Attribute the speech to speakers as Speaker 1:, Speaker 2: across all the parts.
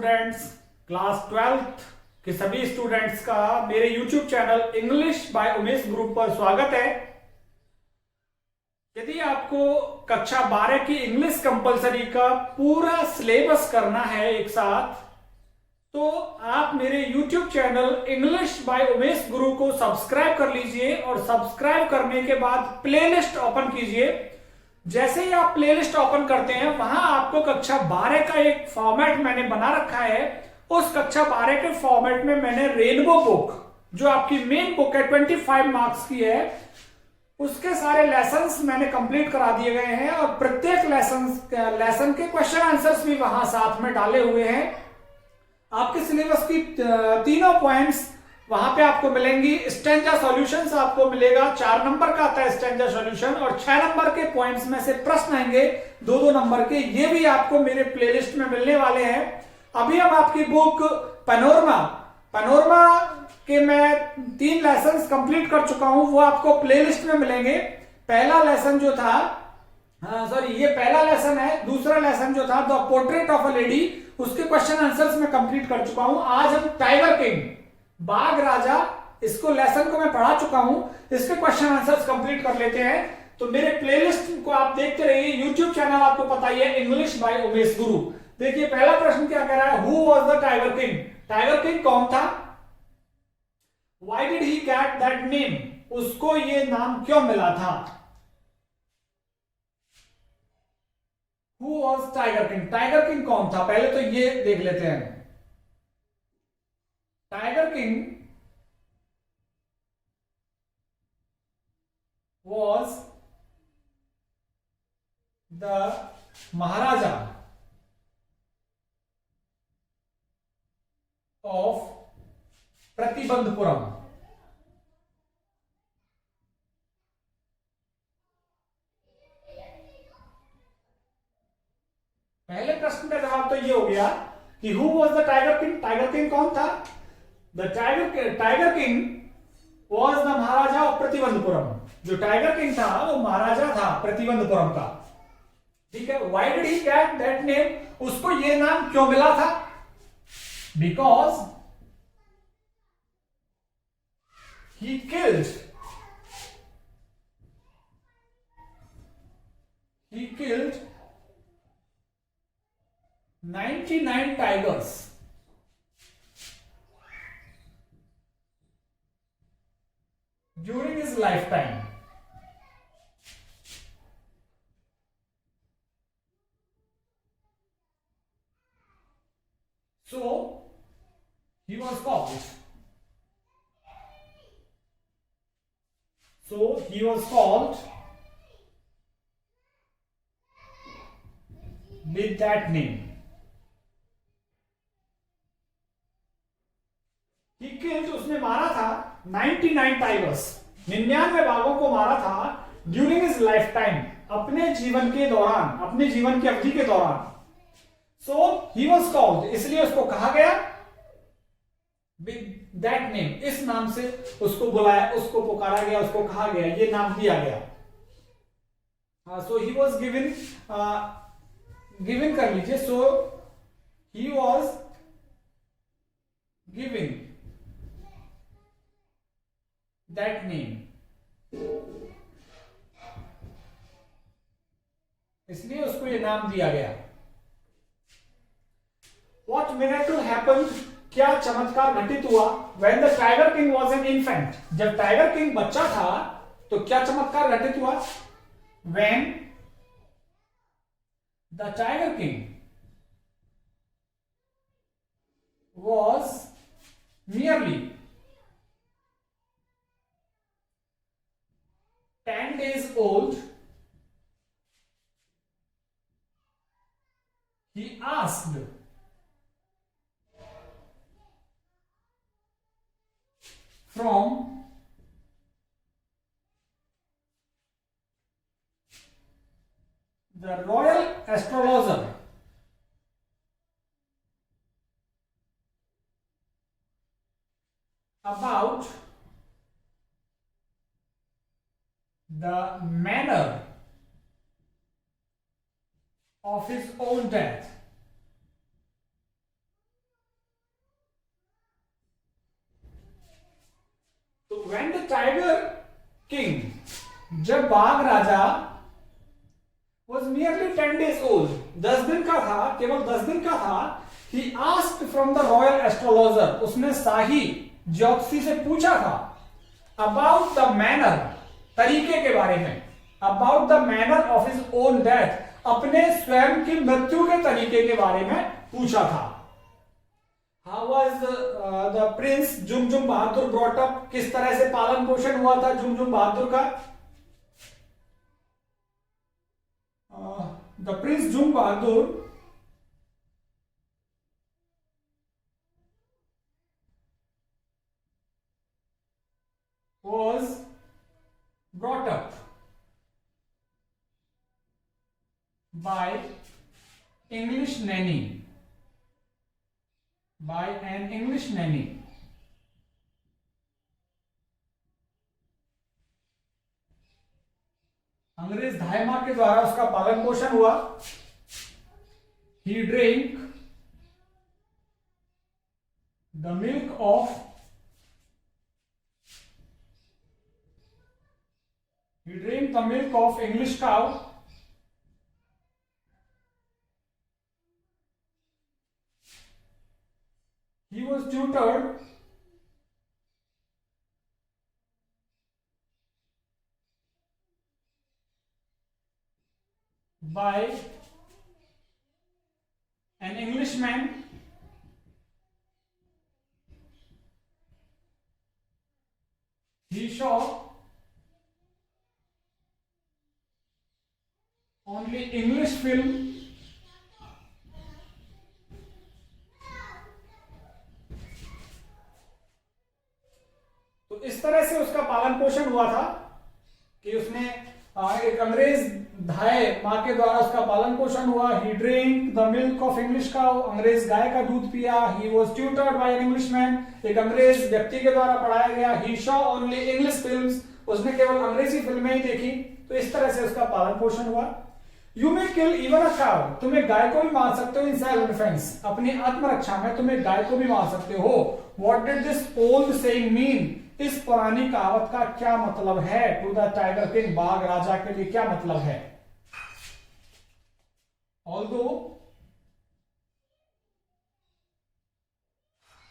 Speaker 1: Students, class 12th के सभी students का मेरे YouTube channel English by Umesh group पर स्वागत है। यदि आपको कक्षा 12 की इंग्लिश कंपलसरी का पूरा सिलेबस करना है एक साथ, तो आप मेरे YouTube channel English by Umesh गुरु को सब्सक्राइब कर लीजिए और सब्सक्राइब करने के बाद प्लेलिस्ट ओपन कीजिए। जैसे ही आप प्लेलिस्ट ओपन करते हैं, वहां आपको कक्षा 12 का एक फॉर्मेट मैंने बना रखा है। उस कक्षा 12 के फॉर्मेट में मैंने रेनबो बुक, जो आपकी मेन बुक है 25 मार्क्स की है, उसके सारे लेसन्स मैंने कंप्लीट करा दिए गए हैं और प्रत्येक लेसन के क्वेश्चन आंसर्स भी वहां साथ में डाले हुए हैं। आपके सिलेबस की तीनों पॉइंट्स वहां पे आपको मिलेंगी। स्टेंजा सॉल्यूशंस आपको मिलेगा, 4 नंबर का आता है स्टेंजा सॉल्यूशन, और 6 नंबर के पॉइंट्स में से प्रश्न आएंगे 2-2 नंबर के, ये भी आपको मेरे प्लेलिस्ट में मिलने वाले हैं। अभी हम आपकी बुक पैनोरमा के मैं 3 लेसन कंप्लीट कर चुका हूं, वो आपको प्लेलिस्ट में मिलेंगे। पहला लेसन जो था, ये पहला लेसन है। दूसरा लेसन जो था the portrait of a lady, उसके क्वेश्चन आंसर्स मैं कंप्लीट कर चुका हूं। आज हम टाइगर किंग, बाघ राजा, इसको लेसन को मैं पढ़ा चुका हूं, इसके क्वेश्चन आंसर्स कंप्लीट कर लेते हैं। तो मेरे प्लेलिस्ट को आप देखते रहिए। यूट्यूब चैनल आपको पता ही है, इंग्लिश बाय उमेश गुरु। देखिए पहला प्रश्न क्या कह रहा है, who was the tiger king? Tiger king कौन था? Why did he get that name? उसको ये नाम क्यों मिला था? Who was tiger king? Tiger king कौन था? पहले तो ये देख लेते हैं। Tiger king was the Maharaja of Pratibandapuram. पहले प्रश्न का जवाब तो ये हो गया कि who was the tiger king? Tiger king कौन था? The tiger king was the Maharaja of Pratibandapuram. जो टाइगर किंग था वो महाराजा था प्रतिबंधपुरम का। ठीक है। Why did he get that name? उसको ये नाम क्यों मिला था? Because he killed 99 tigers during his lifetime. So he was called with that name. He killed, उसने मारा था 99 टाइगर्स, 99 बाघों को मारा था ड्यूरिंग हिज लाइफ टाइम, अपने जीवन के दौरान, अपने जीवन की अवधि के दौरान। सो ही वॉज कॉल्ड, इसलिए उसको कहा गया विद दैट नेम, इस नाम से उसको बुलाया, उसको पुकारा गया, उसको कहा गया, ये नाम दिया गया। सो ही वॉज गिवन कर लीजिए। So he was giving that name, इसलिए उसको ये नाम दिया गया। What miracle happened? क्या चमत्कार घटित हुआ? When the Tiger King was an infant, जब टाइगर किंग बच्चा था तो क्या चमत्कार घटित हुआ? When the Tiger King was merely 10 days old, he asked from the royal astrologer about the manner of his own death. When the tiger king, जब बाघ राजा was merely 10 days old, 10 दिन का था, केवल 10 दिन का था, he asked from the royal astrologer, उसने शाही ज्योतिषी से पूछा था about the manner, तरीके के बारे में, about the manner of his own death, अपने स्वयं की मृत्यु के तरीके के बारे में पूछा था। How was the prince जुमजुम Bahadur brought up, किस तरह से पालन पोषण हुआ था जुमजुम बहादुर का? The prince Jung Bahadur was brought up by English nanny, by an English nanny. अंग्रेज धाय मां के द्वारा उसका पालन पोषण हुआ। He drank the milk of English cow, he was tutored by an Englishman he saw only English film तो इस तरह से उसका पालन पोषण हुआ था कि उसने एक अंग्रेज धाय मां के द्वारा उसका पालन पोषण हुआ। He drank the milk of English cow, अंग्रेज गाय का दूध पिया। He was tutored by an Englishman, एक अंग्रेज व्यक्ति के द्वारा पढ़ाया गया। He saw only English films, उसने केवल अंग्रेजी फिल्में ही देखी। तो इस तरह से उसका पालन पोषण हुआ। You may kill even a cow, तुम एक गाय को भी मार सकते हो in self defense, अपनी आत्मरक्षा में तुम एक गाय को भी मार सकते हो। What did this old saying mean? इस पुरानी कहावत का क्या मतलब है? टू द टाइगर किंग, बाघ राजा के लिए क्या मतलब है? Although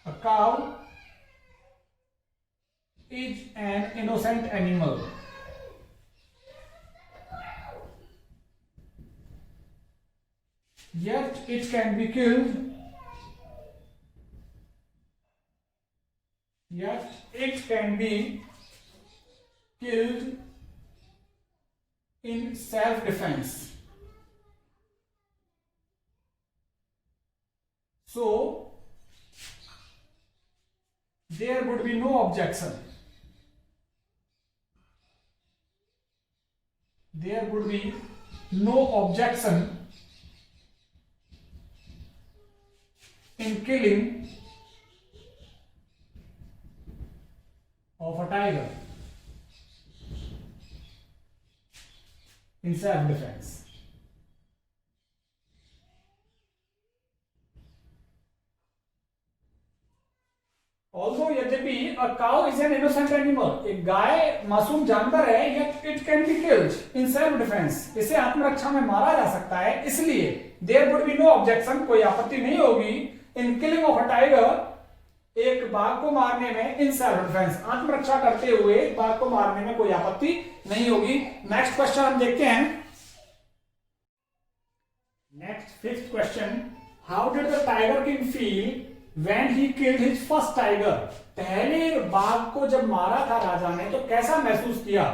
Speaker 1: a cow is an innocent animal, yet it can be killed, in self-defense. So there would be no objection. There would be no objection in killing of a tiger in self-defense. Although यद्यपि a cow is an innocent animal, एक गाय मासूम जानवर है, yet it can be killed in self-defense, इसे आत्मरक्षा में मारा जा सकता है, इसलिए there would be no objection, कोई आपत्ति नहीं होगी in killing of a tiger, एक बाघ को मारने में in self defense, आत्मरक्षा करते हुए बाघ को मारने में कोई आपत्ति नहीं होगी। नेक्स्ट क्वेश्चन हम देखते हैं। Next fifth question, how did the tiger king feel when he killed his first tiger? पहले बाघ को जब मारा था राजा ने तो कैसा महसूस किया?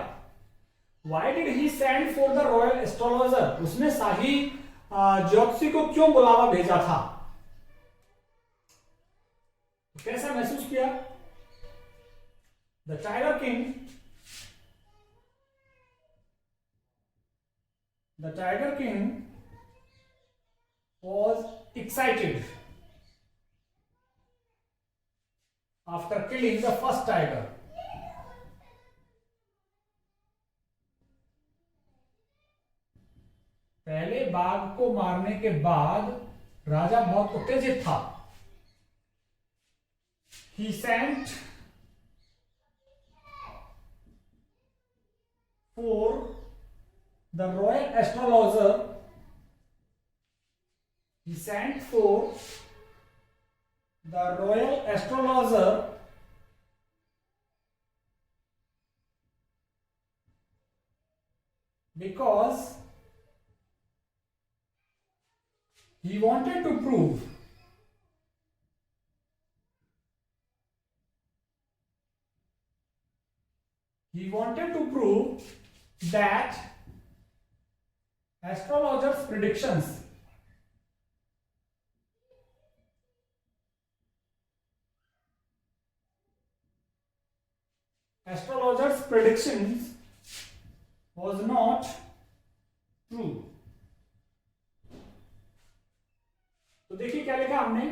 Speaker 1: Why did he send for the royal astrologer? उसने शाही ज्योतिषी को क्यों बुलावा भेजा था? कैसा महसूस किया? The tiger king was excited after killing the first tiger. पहले बाघ को मारने के बाद राजा बहुत उत्तेजित था। He sent the royal astrologer, he sent for the royal astrologer because he wanted to prove that astrologers' predictions was not true. तो देखिए क्या लिखा हमने,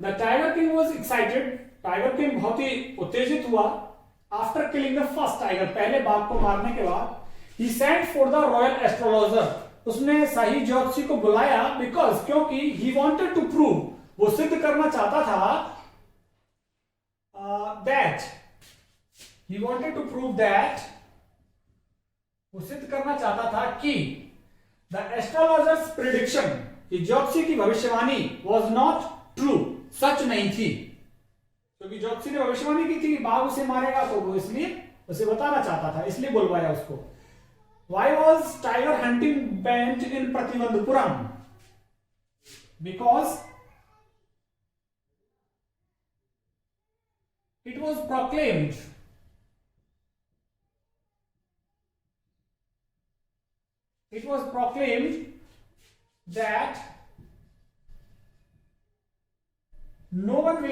Speaker 1: the tiger king was excited, tiger king बहुत ही उत्तेजित हुआ, after killing the first tiger, पहले बाघ को मारने के बाद, he sent for the royal astrologer, उसने शाही ज्योतिषी को बुलाया, बिकॉज क्योंकि ही वांटेड टू प्रूव, वो सिद्ध करना चाहता था that he wanted to prove that, वो सिद्ध करना चाहता था कि the astrologer's prediction, कि ज्योतिषी की भविष्यवाणी was not true, सच नहीं थी, क्योंकि ज्योतिषी ने भविष्यवाणी की थी कि बाघ उसे मारेगा, तो वो इसलिए उसे बताना चाहता था, इसलिए बुलवाया उसको. Why was tiger hunting banned in Prativandapuram? Because it was proclaimed that no one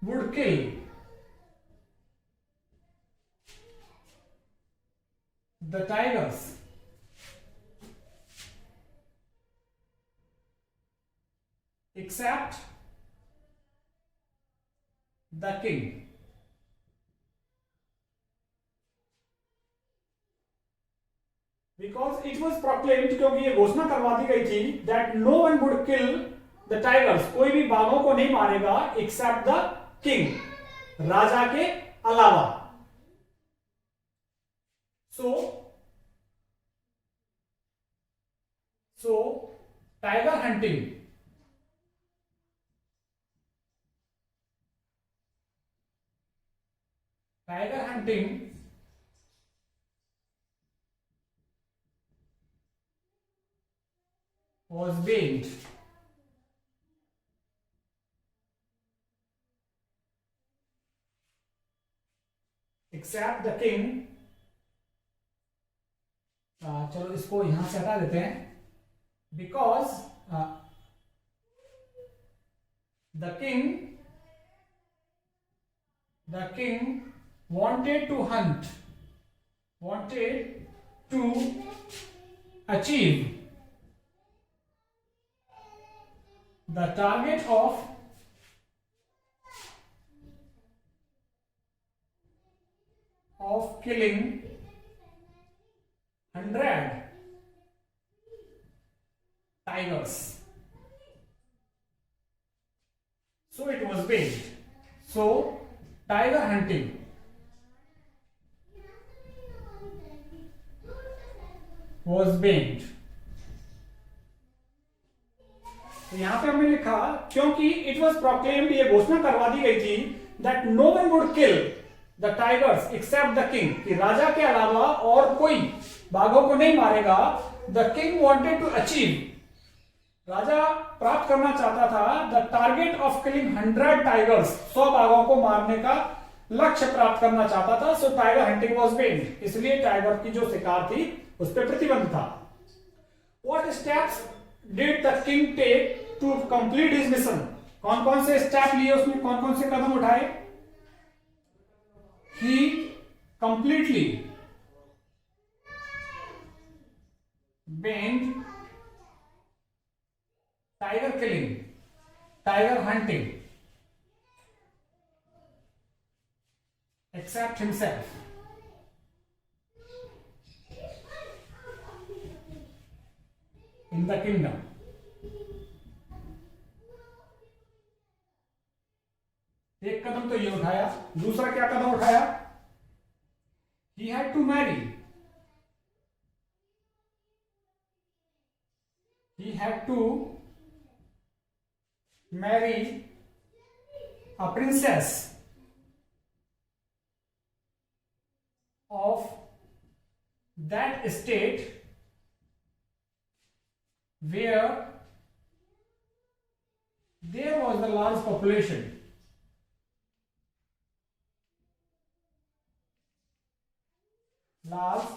Speaker 1: would kill the tigers except the king. Because it was proclaimed, क्योंकि ये घोषणा करवा दी गई थी, that no one would kill the tigers, कोई भी बाघों को नहीं मारेगा, except the king, राजा के अलावा. So tiger hunting was banned. Except the king. चलो इसको यहां से हटा देते हैं. Because the king wanted to achieve the target of killing 100 tigers. So it was banned. So tiger hunting was banned. तो यहां पे हमने लिखा, क्योंकि इट वॉज प्रोक्लेम्ड, ये घोषणा करवा दी गई थी, that no one would kill the tigers except the king, कि राजा के अलावा और कोई बाघों को नहीं मारेगा. The king wanted to achieve, राजा प्राप्त करना चाहता था, the target of killing 100 tigers, 100 बाघों को मारने का लक्ष्य प्राप्त करना चाहता था. So tiger hunting was banned, इसलिए टाइगर की जो शिकार थी उस पर प्रतिबंध था. What steps did the king take to complete his mission, कौन कौन से स्टेप लिए उसने, कौन कौन से कदम उठाए. ही completely banned tiger killing, tiger hunting, except himself. In the kingdom. एक कदम तो ये उठाया, दूसरा क्या कदम उठाया, He had to marry. He had to marry a princess of that state where there was a large population. Large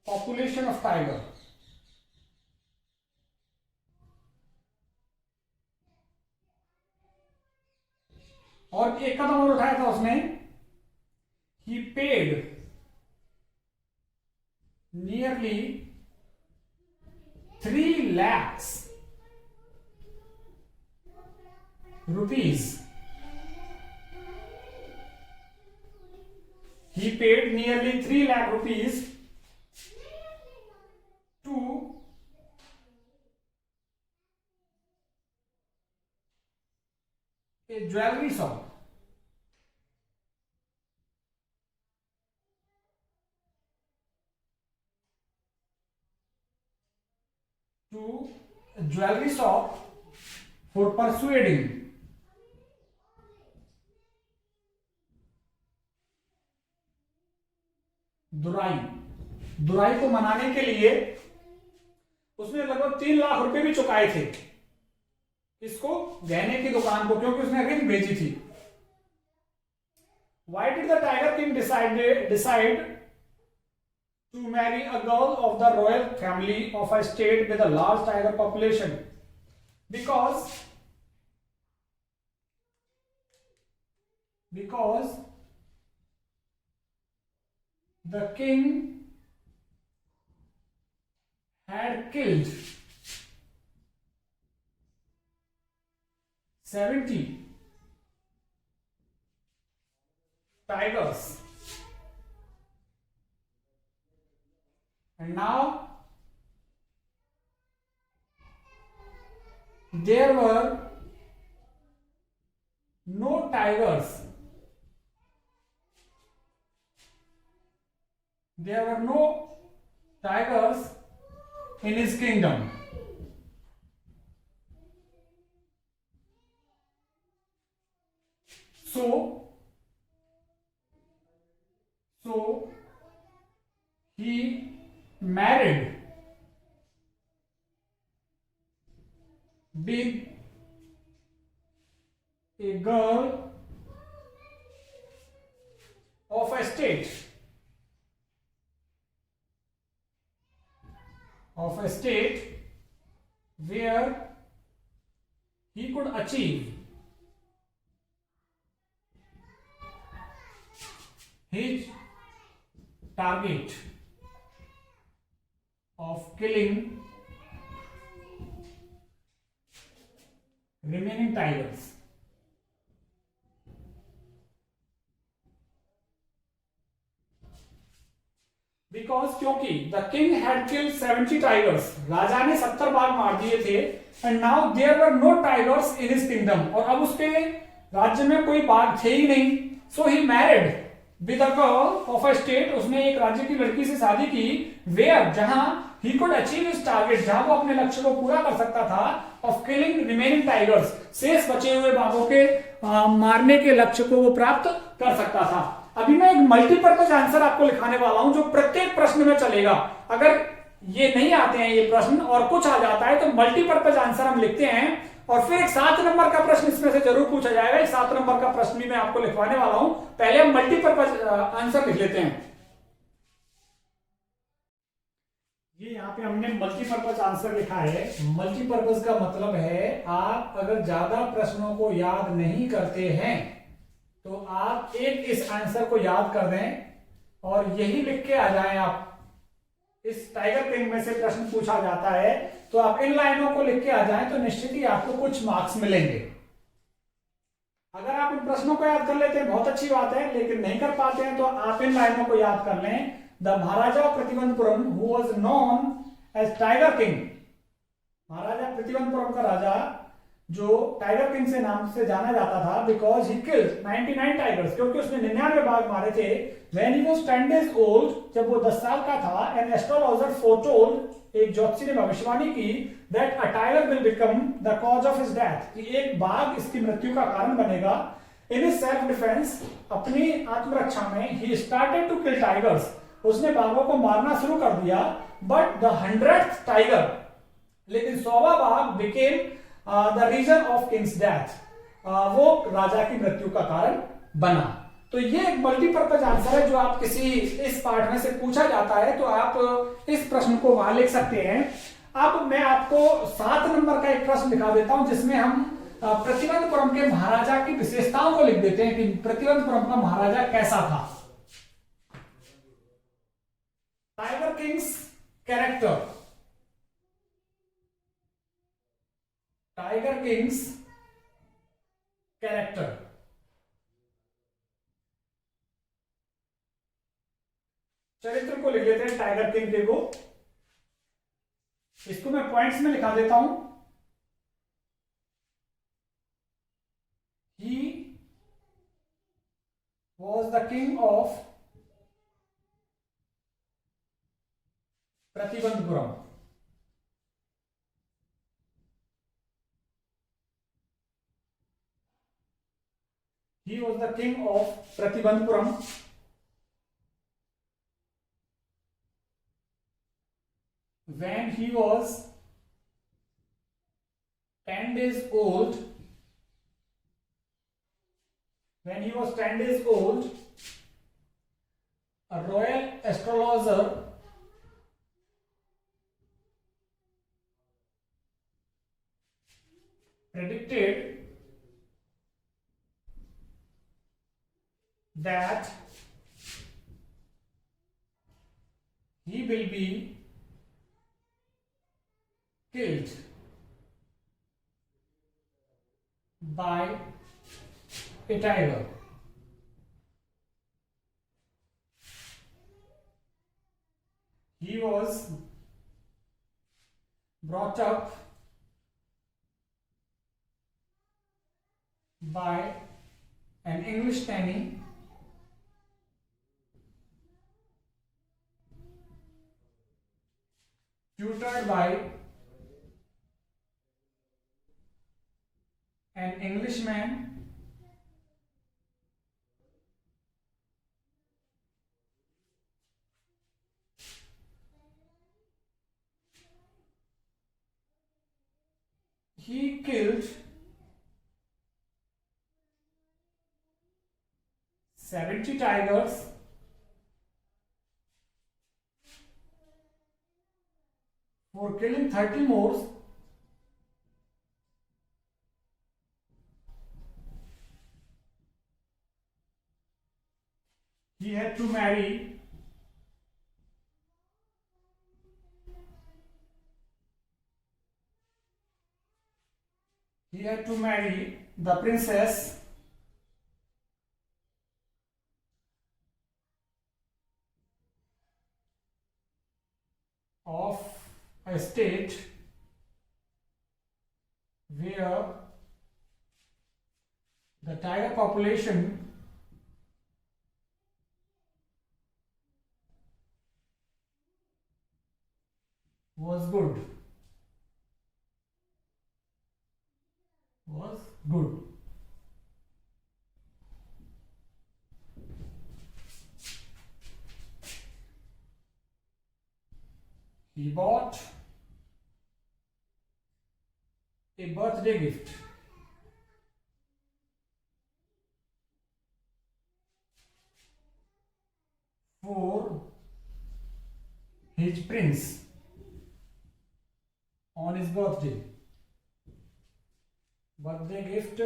Speaker 1: population of tiger. और एक कदम और उठाया था उसने. He paid nearly 3 lakhs rupees. He paid nearly 3 lakh rupees to a jewelry shop. To a jewelry shop for persuading दुराई को मनाने के लिए उसने लगभग 3 लाख रुपए भी चुकाए थे इसको गहने की दुकान को, क्योंकि उसने रिंग भेजी थी. Why did the Tiger King decide to marry a girl of the royal family of a state with a large tiger population? Because the king had killed 70 tigers, and now there were no tigers. There were no tigers in his kingdom. So he married with a girl of a state. Where he could achieve his target of killing remaining tigers. Because क्योंकि the king had killed 70 tigers, राजा ने 70 बाघ मार दिए थे, and now there were no tigers in his kingdom, और अब उसके राज्य में कोई बाघ थे ही नहीं. So he married with a girl of a state, उसने एक राज्य की लड़की से शादी की, where जहां he could achieve his target, जहां वो अपने लक्ष्य को पूरा कर सकता था, of killing remaining tigers, शेष बचे हुए बाघों के मारने के लक्ष्य को वो प्राप्त कर सकता था. अभी मैं एक मल्टीपर्पज आंसर आपको लिखाने वाला हूं जो प्रत्येक प्रश्न में चलेगा. अगर ये नहीं आते हैं ये प्रश्न और कुछ आ जाता है तो मल्टीपर्पज आंसर हम लिखते हैं, और फिर एक 7 नंबर का प्रश्न इसमें से जरूर पूछा जाएगा. इस 7 नंबर का प्रश्न भी मैं आपको लिखवाने वाला हूं. पहले हम मल्टीपर्पज आंसर लिख लेते हैं. ये यहाँ पे हमने मल्टीपर्पज आंसर लिखा है. मल्टीपर्पज का मतलब है आप अगर ज्यादा प्रश्नों को याद नहीं करते हैं तो आप एक इस आंसर को याद कर दें और यही लिख के आ जाएं. आप इस टाइगर किंग में से प्रश्न पूछा जाता है तो आप इन लाइनों को लिख के आ जाएं तो निश्चित ही आपको कुछ मार्क्स मिलेंगे. अगर आप इन प्रश्नों को याद कर लेते हैं बहुत अच्छी बात है, लेकिन नहीं कर पाते हैं तो आप इन लाइनों को याद कर लें. The Maharaja of Pratibandapuram who was known as tiger king, Maharaja Pratibandapuram का राजा जो टाइगर किंग से नाम से जाना जाता था, बिकॉज ही किल्ड 99 टाइगर्स, क्योंकि उसने 99 बाघ मारे थे। When he was 10 days old, जब वो 10 साल का था, एन एस्ट्रोलॉजर फोरटोल्ड, एक ज्योतिषी ने भविष्यवाणी की, that a tiger will become the cause of his death, कि एक बाघ इसकी मृत्यु का कारण बनेगा। इन हिज सेल्फ डिफेंस, अपनी आत्मरक्षा में, he started to kill tigers, उसने बाघों को मारना शुरू कर दिया। बट द 100th टाइगर, लेकिन 100वां बाघ became the reason of king's death, वो राजा की मृत्यु का कारण बना। तो ये एक मल्टीपर्पज आंसर है जो आप किसी इस पार्ट में से पूछा जाता है तो आप इस प्रश्न को वहां लिख सकते हैं। अब मैं आपको 7 नंबर का एक प्रश्न दिखा देता हूं, जिसमें हम प्रतिबंधपुरम के महाराजा की विशेषताओं को लिख देते हैं कि प्रतिबंधपुरम का महाराजा कैसा था। Tiger Kings character, tiger Kings character, चरित्र को लिख लेते हैं टाइगर किंग के को। इसको मैं पॉइंट्स में लिखा देता हूं। He was the king of Pratibandapuram. He was the king of Pratibandhpuram when he was 10 days old. When he was 10 days old, a royal astrologer predicted that he will be killed by a tiger. He was brought up by an English nanny tutored by an Englishman he killed 70 tigers for killing 30 more. He had to marry the princess of a state where the tiger population was good. He bought a birthday gift for his prince on his birthday. Birthday gift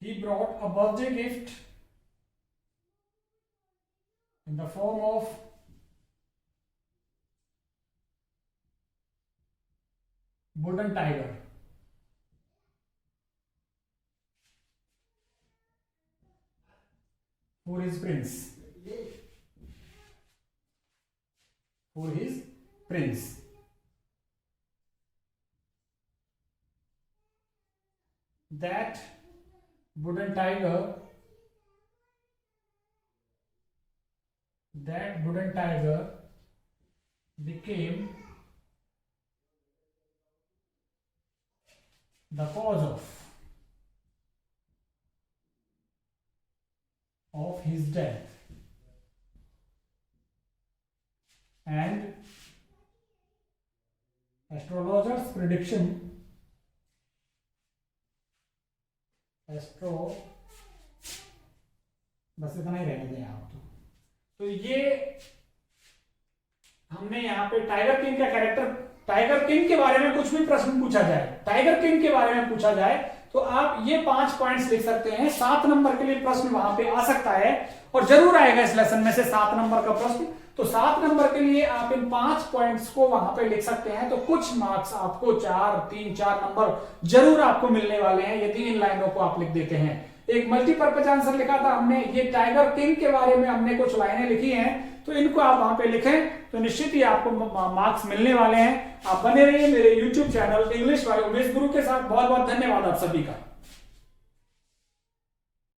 Speaker 1: he brought a birthday gift in the form of wooden tiger. For his prince. for his prince. That wooden tiger became the cause of his death, and astrologers prediction बस इतना ही रहने दें आप। तो ये हमने यहाँ पे टाइगर किंग का कैरेक्टर, टाइगर किंग के बारे में कुछ भी प्रश्न पूछा जाए, टाइगर किंग के बारे में पूछा जाए तो आप ये 5 पॉइंट्स लिख सकते हैं। 7 नंबर के लिए प्रश्न वहां पे आ सकता है और जरूर आएगा इस लेसन में से 7 नंबर का प्रश्न। तो 7 नंबर के लिए आप इन 5 पॉइंट्स को वहां पे लिख सकते हैं। तो कुछ मार्क्स आपको 3-4 नंबर जरूर आपको मिलने वाले हैं यदि इन लाइनों को आप लिख देते हैं। एक मल्टीपर्पज आंसर लिखा था हमने, ये टाइगर किंग के बारे में हमने कुछ लाइनें लिखी हैं, तो इनको आप वहां पे लिखें तो निश्चित ही आपको मार्क्स मिलने वाले हैं। आप बने रहिए मेरे YouTube channel English by Umesh गुरु के साथ। बहुत बहुत धन्यवाद आप सभी का।